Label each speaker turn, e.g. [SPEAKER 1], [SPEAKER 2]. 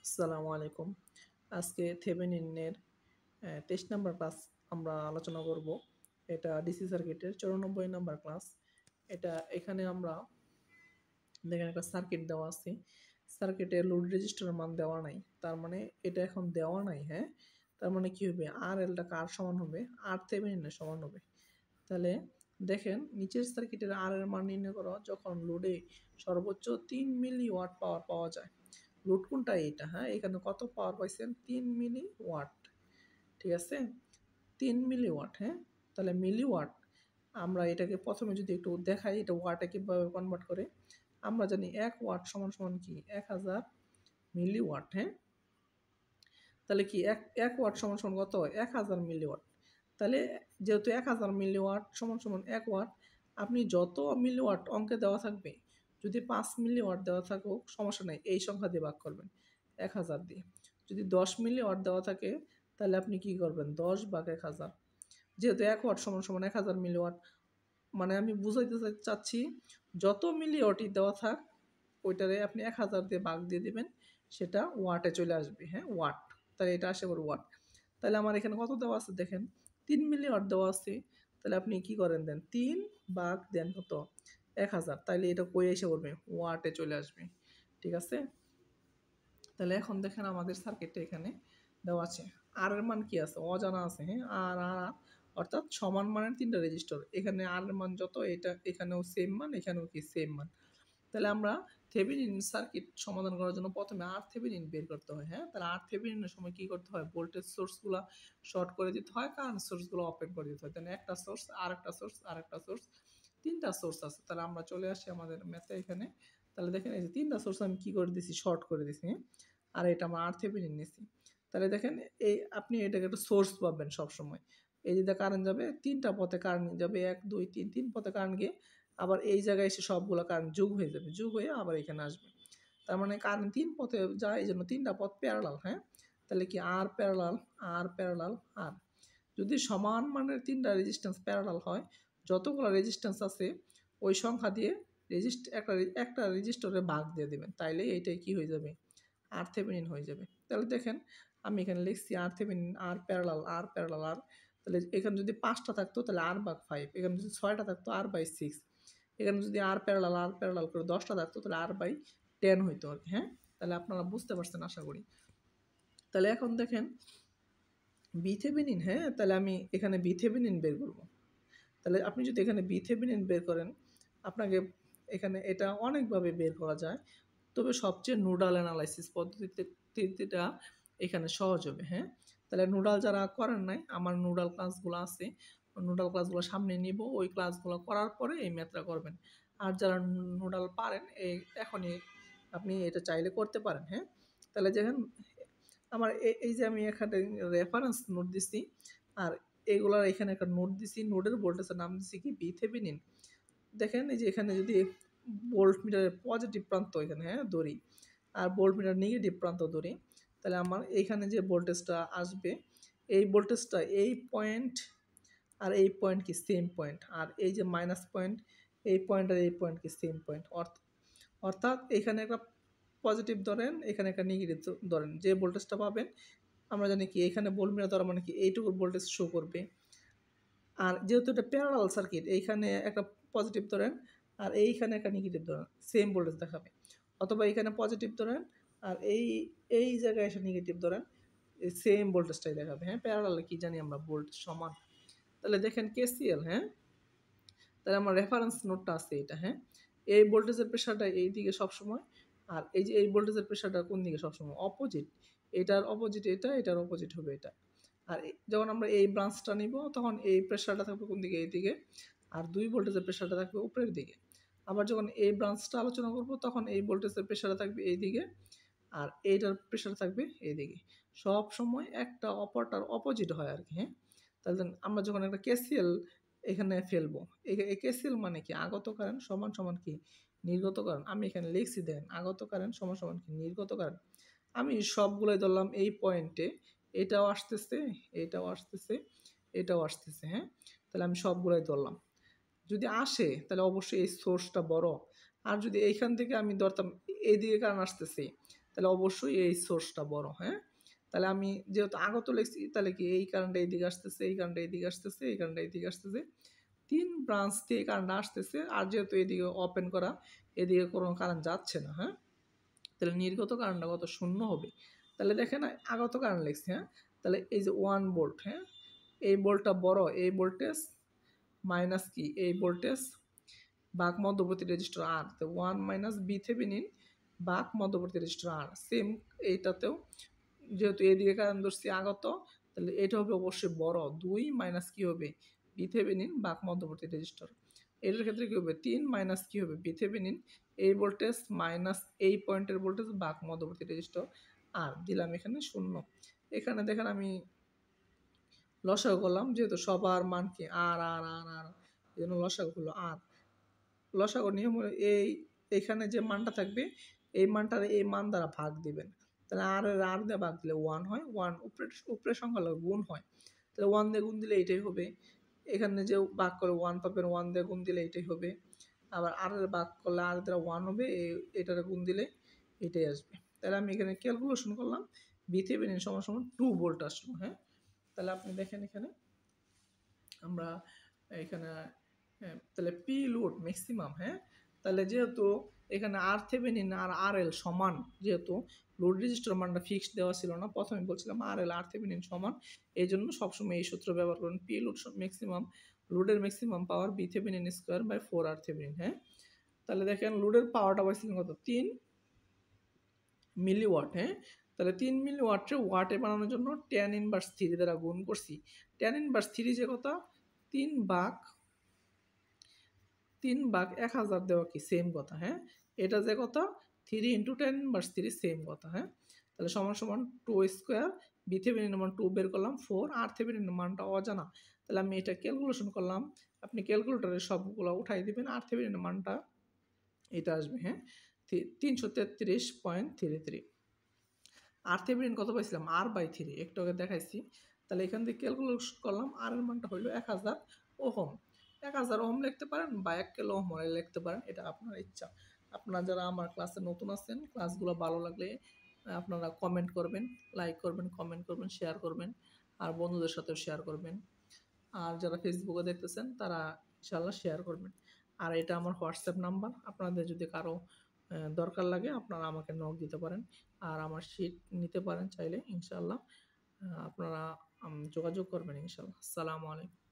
[SPEAKER 1] আসসালামু আলাইকুম। আজকে থেভেনিনের ২৩ নাম্বার ক্লাস আমরা আলোচনা করব। এটা ডিসি সার্কিটের ৯৪ নাম্বার ক্লাস। এখানে আমরা দেখেন একটা সার্কিট দেওয়া আছে। সার্কিটে লোড রেজিস্টরের মান দেওয়া নাই। তার মানে এটা এখন দেওয়া নাই, হ্যাঁ? তার মানে কি হবে? RL টা কার সমান হবে? RThevenin-এর সমান হবে। তাহলে দেখেন নিচের সার্কিটের আর এর মান নির্ণয় করো যখন লোডে সর্বোচ্চ ৩ মিলি ওয়াট পাওয়ার পাওয়া যায়। লোড কোনটা? এইটা, হ্যাঁ? এখানে কত পাওয়ার পাইছেন? ৩ মিলি ওয়াট। ঠিক আছে? ৩ মিলি ওয়াট, হ্যাঁ? তাহলে মিলি ওয়াট আমরা এটাকে প্রথমে যদি একটু দেখাই এটা ওয়াটে কিভাবে কনভার্ট করে। আমরা জানি ১ ওয়াট সমান সমান কি? ১০০০ মিলি ওয়াট, হ্যাঁ? তাহলে কি ১ ওয়াট সমান সমান কত? ১০০০ মিলি ওয়াট। তাহলে যেহেতু ১০০০ মিলি ওয়াট সমান সমান ১ ওয়াট, আপনি যত মিলি ওয়াট অঙ্কে দেওয়া থাকবে, যদি ৫ মিলি ওয়াট দেওয়া থাকুক সমস্যা নাই, এই সংখ্যা দিয়ে ভাগ করবেন ১০০০ দিয়ে। যদি ১০ মিলি ওয়াট দেওয়া থাকে তাহলে আপনি কি করবেন? ১০/১০০০। যেহেতু ১ ওয়াট সমান সমান ১০০০ মিলি ওয়াট, মানে আমি বুঝাইতে চাচ্ছি যত মিলি ওয়াটই দেওয়া থাক ওইটারে আপনি ১০০০ দিয়ে ভাগ দিয়ে দিবেন, সেটা ওয়াটে চলে আসবে, হ্যাঁ? ওয়াট। তাহলে এটা আসে পড়ে ওয়াট। তাহলে আমার এখানে কত দেওয়া আছে দেখেন, ৩ মিলি ওয়াট দেওয়া আছে। তাহলে আপনি কি করেন দেন ৩ ভাগ দেন কত? ১০০০। তাইলে এটা কই এসে পড়বে? ওয়াটে চলে আসবে। ঠিক আছে? তাহলে এখন দেখেন আমাদের সার্কিটটা এখানে দেওয়া আছে। আর এর মান কি আছে? অজানা আছে, হ্যাঁ? আর অর্থাৎ সমান মানের ৩ টা রেজিস্টর। এখানে আর এর মান যত, এটা এখানেও সেম মান, এখানেও কি সেম মান। তাহলে আমরা থেভেনিন সার্কিট সমাধান করার জন্য প্রথমে RThevenin বের করতে হয়, হ্যাঁ? তাহলে RThevenin এর সময় কি করতে হয়? ভোল্টেজ সোর্সগুলা শর্ট করে দিতে হয়, কারেন্ট সোর্সগুলো ওপেন করে দিতে হয়। তাহলে একটা সোর্স, আরেকটা সোর্স, আরেকটা সোর্স, ৩ টা সোর্স আছে। তাহলে আমরা চলে আসি আমাদের ম্যাথে এখানে। তাহলে দেখেন এই যে ৩ টা সোর্স আমি কি করে দিছি? শর্ট করে দিছি, হ্যাঁ? আর এটা আমরা RThevenin নিছি। তাহলে দেখেন এই আপনি এটাকে একটা সোর্স পাবেন সবসময়। এই যে কারেন্ট যাবে ৩ টা পথে কারেন্ট যাবে ১, ২, ৩, ৩ পথে কারেন্ট গিয়ে আবার এই জায়গায় এসে সবগুলো কারেন্ট যোগ হয়ে যাবে। যোগ হয়ে আবার এখানে আসবে। তার মানে কারেন্ট ৩ পথে যায়, এজন্য ৩ টা পথ প্যারালাল, হ্যাঁ? তাহলে কি R parallel, R parallel, R। যদি সমান মানের ৩ টা রেজিস্ট্যান্স প্যারালাল হয়, যতগুলো রেজিস্ট্যান্স আছে ওই সংখ্যা দিয়ে একটা রেজিস্টরে ভাগ দিয়ে দিবেন। তাইলে এইটাই কি হয়ে যাবে? RThevenin হয়ে যাবে। তাহলে দেখেন আমি এখানে লিখছি RThevenin, R parallel, R parallel, R। তাহলে এখানে যদি ৫ টা থাকতো তাহলে R/5, এখানে যদি ৬ টা থাকতো R/6, এখানে যদি R প্যারালাল করে 10 টা থাকতো তাহলে R/10 হইতো আরকি, হ্যাঁ? তাহলে আপনারা বুঝতে পারছেন আশা করি। তাহলে এখন দেখেন VThevenin, হ্যাঁ? তাহলে আমি এখানে VThevenin বের করব। তাহলে আপনি যদি এখানে VThevenin বের করেন, আপনাকে এখানে এটা অনেকভাবে বের করা যায়। তবে সবচেয়ে নোডাল অ্যানালাইসিস পদ্ধতিটা এখানে সহজ হবে, হ্যাঁ? তাহলে নোডাল যারা করেন নাই, আমার নোডাল ক্লাসগুলো আছে। নোডাল ক্লাসগুলো সামনে নিব। ওই ক্লাসগুলো করার পরে এই ম্যাথটা করবেন। আর যারা নোডাল পারেন এখনই আপনি এটা চাইলে করতে পারেন, হ্যাঁ? তাহলে দেখেন আমার এই যে আমি এখানে রেফারেন্স নোট দিছি, আর এগুলার এখানে একটা নোট দিছি। নোডের ভোল্টেজের নাম দিছি কি? VThevenin। দেখেন এই যে এখানে যদি ভোল্টমিটারের পজিটিভ প্রান্ত এখানে, হ্যাঁ, ধরি, আর ভোল্টমিটার নেগেটিভ প্রান্ত ধরি, তাহলে আমার এইখানে যে ভোল্টেজটা আসবে, এই ভোল্টেজটা এই পয়েন্ট আর এই পয়েন্ট কি সেম পয়েন্ট, আর এই যে মাইনাস পয়েন্ট, এই পয়েন্ট আর এই পয়েন্ট কি সেম পয়েন্ট। অর্থাৎ এখানে একটা পজিটিভ ধরেন, এখানে একটা নেগেটিভ ধরেন, যে ভোল্টেজটা পাবেন আমরা জানি কি এখানে ভোল্টমিটার ধরা মানে কি এইটুকু ভোল্টেজ শো করবে। আর যেহেতু এটা প্যারালাল সার্কিট, এইখানে একটা পজিটিভ ধরেন আর এইখানে একটা নেগেটিভ ধরেন, সেম ভোল্টেজ দেখাবে। অথবা এইখানে পজিটিভ ধরেন আর এই জায়গায় এসে নেগেটিভ ধরেন, এই সেম ভোল্টেজটাই দেখাবে, হ্যাঁ? প্যারালালে কি জানি আমরা? ভোল্টেজ সমান। তাহলে দেখেন KCL, হ্যাঁ? তাহলে আমার রেফারেন্স নোটটা আছে এটা, হ্যাঁ? এই ভোল্টেজের প্রেশারটা এই দিকে সবসময়, আর এই যে এই ভোল্টেজের প্রেশারটা কোন দিকে? সবসময় অপোজিট। এটার অপোজিট এটা, এটার অপোজিট হবে এটা। আর যখন আমরা এই ব্রাঞ্চটা নিব তখন এই প্রেশারটা থাকবে কোন দিকে? এইদিকে। আর ২ ভোল্টেজের প্রেশারটা থাকবে উপরের দিকে। আবার যখন এই ব্রাঞ্চটা আলোচনা করব তখন এই ভোল্টেজের প্রেশারটা থাকবে এইদিকে, আর এইটার প্রেশার থাকবে এইদিকে। সবসময় একটা অপরটার অপোজিট হয় আরকি, হ্যাঁ? তাহলে আমরা যখন একটা KCL এখানে ফেলবো, এই KCL মানে কি? আগত কারেন্ট সমান সমান কি? নির্গত কারেন্ট। আমি এখানে লিখছি দেখেন, আগত কারেন্ট সমান সমান কি? নির্গত কারেন্ট। আমি সবগুলাই ধরলাম এই পয়েন্টে, এটাও আসতেছে, এটাও আসতেছে, এটাও আসতেছে, হ্যাঁ? তাহলে আমি সবগুলাই ধরলাম। যদি আসে তাহলে অবশ্যই এই সোর্সটা বড়। আর যদি এইখান থেকে আমি ধরতাম এইদিকে কারেন্ট আসতেছে, তাহলে অবশ্যই এই সোর্সটা বড়। হ্যাঁ, তাহলে আমি যেহেতু আগত লিখছি তাহলে কি এই কারেন্টটা এইদিকে আসতেছে, এই কারেন্টটা এইদিকে আসতেছে, এই কারেন্টটা এইদিকে আসতেছে, 3 ব্রাঞ্চ থেকে কারেন্ট আসতেছে। আর যেহেতু এদিকে ওপেন করা, এদিকে কোনো কারেন্ট যাচ্ছে না। হ্যাঁ, তাহলে নির্গত কারেন্টটা কত? 0 হবে। তাহলে দেখেন আগত কারেন্ট লিখছি। হ্যাঁ, তাহলে এই যে 1 ভোল্ট, হ্যাঁ, এই ভোল্টটা বড়, এই ভোল্টেজ মাইনাস কি এই ভোল্টেজ ভাগ মধ্যবর্তী রেজিস্টর আর, তো 1 মাইনাস বি থেভেনিন ভাগ মধ্যবর্তী রেজিস্টর আর। সেম এইটাতেও যেহেতু এদিকে কারেন্ট ধরছি আগত, তাহলে এটা হবে অবশ্যই বড়, 2 মাইনাস কি হবে বি থেভেনিন ভাগ মধ্যবর্তী রেজিস্টর। এটার ক্ষেত্রে কি হবে 3 মাইনাস কি হবে বি থেভেনিন এই ভোল্টেজ মাইনাস এই পয়েন্টের ভোল্টেজ ভাগ মধ্যবর্তী রেজিস্টর আর, দিলাম এখানে 0। এখানে দেখেন আমি লসাগু করলাম, যেহেতু সবার মান কি আর আর আর আর, এই জন্য লসাগু হলো আর। লসাগুর নিয়ম হলো এইখানে যে মানটা থাকবে এই মানটার এই মান দ্বারা ভাগ দিবেন। তাহলে আর দিয়ে ভাগ দিলে 1 হয়, 1 উপরের সংখ্যা হলো গুণ হয়, তাহলে 1 দিয়ে গুণ দিলে এইটাই হবে। এখানে যে ভাগ করে 1 পাবেন, 1 দিয়ে গুণ দিলে এইটাই হবে। আবার আর ভাগ করলে আর দ্বারা 1 হবে, এটার গুণ দিলে এটাই আসবে। তাহলে আমি এখানে ক্যালকুলেশন করলাম, VThevenin সমান সমান 2 ভোল্ট আসলো। হ্যাঁ, তাহলে আপনি দেখেন এখানে আমরা এখানে তাহলে পি লোড ম্যাক্সিমাম। হ্যাঁ, তাহলে যেহেতু এখানে আর থেভেনিন আর আর এল সমান, যেহেতু লোড রেজিস্টার মানটা ফিক্সড দেওয়া ছিল না, প্রথমে বলছিলাম আর এল আর থেভেনিন সমান, এই জন্য সবসময় এই সূত্র ব্যবহার করুন, পি লোড ম্যাক্সিমাম, লোডের maximum power V Thevenin square by 4 R Thevenin. হ্যাঁ, তাহলে দেখেন লোডের পাওয়ারটা পাইছিলেন কত? 3 মিলিওয়াট। হ্যাঁ, তাহলে 3 মিলিওয়াটকে ওয়াটে বানানোর জন্য tan ইনভার্স 3 দ্বারা গুণ করছি। tan ইনভার্স 3 যে কথা 3 ভাগ 1000 দেওয়া কি সেম কথা। হ্যাঁ, এটা যে কথা 3 ইন্টু 10 ইনভার্স 3 সেম কথা। হ্যাঁ, তাহলে সমান সমান 2 স্কোয়ার, বি থেভেনিনের মান 2 বের করলাম, 4 আর থেভেনিনের মানটা অজানা, তাহলে আমি এটা ক্যালকুলেশন করলাম। আপনি ক্যালকুলেটরে সবগুলো উঠাই দিবেন, আর থেভেনিনের মানটা এটা আসবে। হ্যাঁ, 333.33। আর থেভেনিন কত পাইছিলাম? আর বাই 3, একটু আগে দেখাইছি। তাহলে এখান থেকে ক্যালকুলেশন করলাম, আর এর মানটা হইল 1000 ওহম। 1000 ওহম লিখতে পারেন বা 1 কিলো ওহম লিখতে পারেন, এটা আপনার ইচ্ছা। আপনারা যারা আমার ক্লাসে নতুন আছেন, ক্লাসগুলো ভালো লাগলে আপনারা কমেন্ট করবেন, লাইক করবেন, কমেন্ট করবেন, শেয়ার করবেন, আর বন্ধুদের সাথেও শেয়ার করবেন। আর যারা ফেসবুকে দেখতেছেন তারা ইনশাআল্লাহ শেয়ার করবেন। আর এটা আমার হোয়াটসঅ্যাপ নাম্বার, আপনাদের যদি কারো দরকার লাগে আপনারা আমাকে নক দিতে পারেন, আর আমার শিট নিতে পারেন চাইলে ইনশাআল্লাহ। আপনারা যোগাযোগ করবেন ইনশাআল্লাহ। আসসালামু আলাইকুম।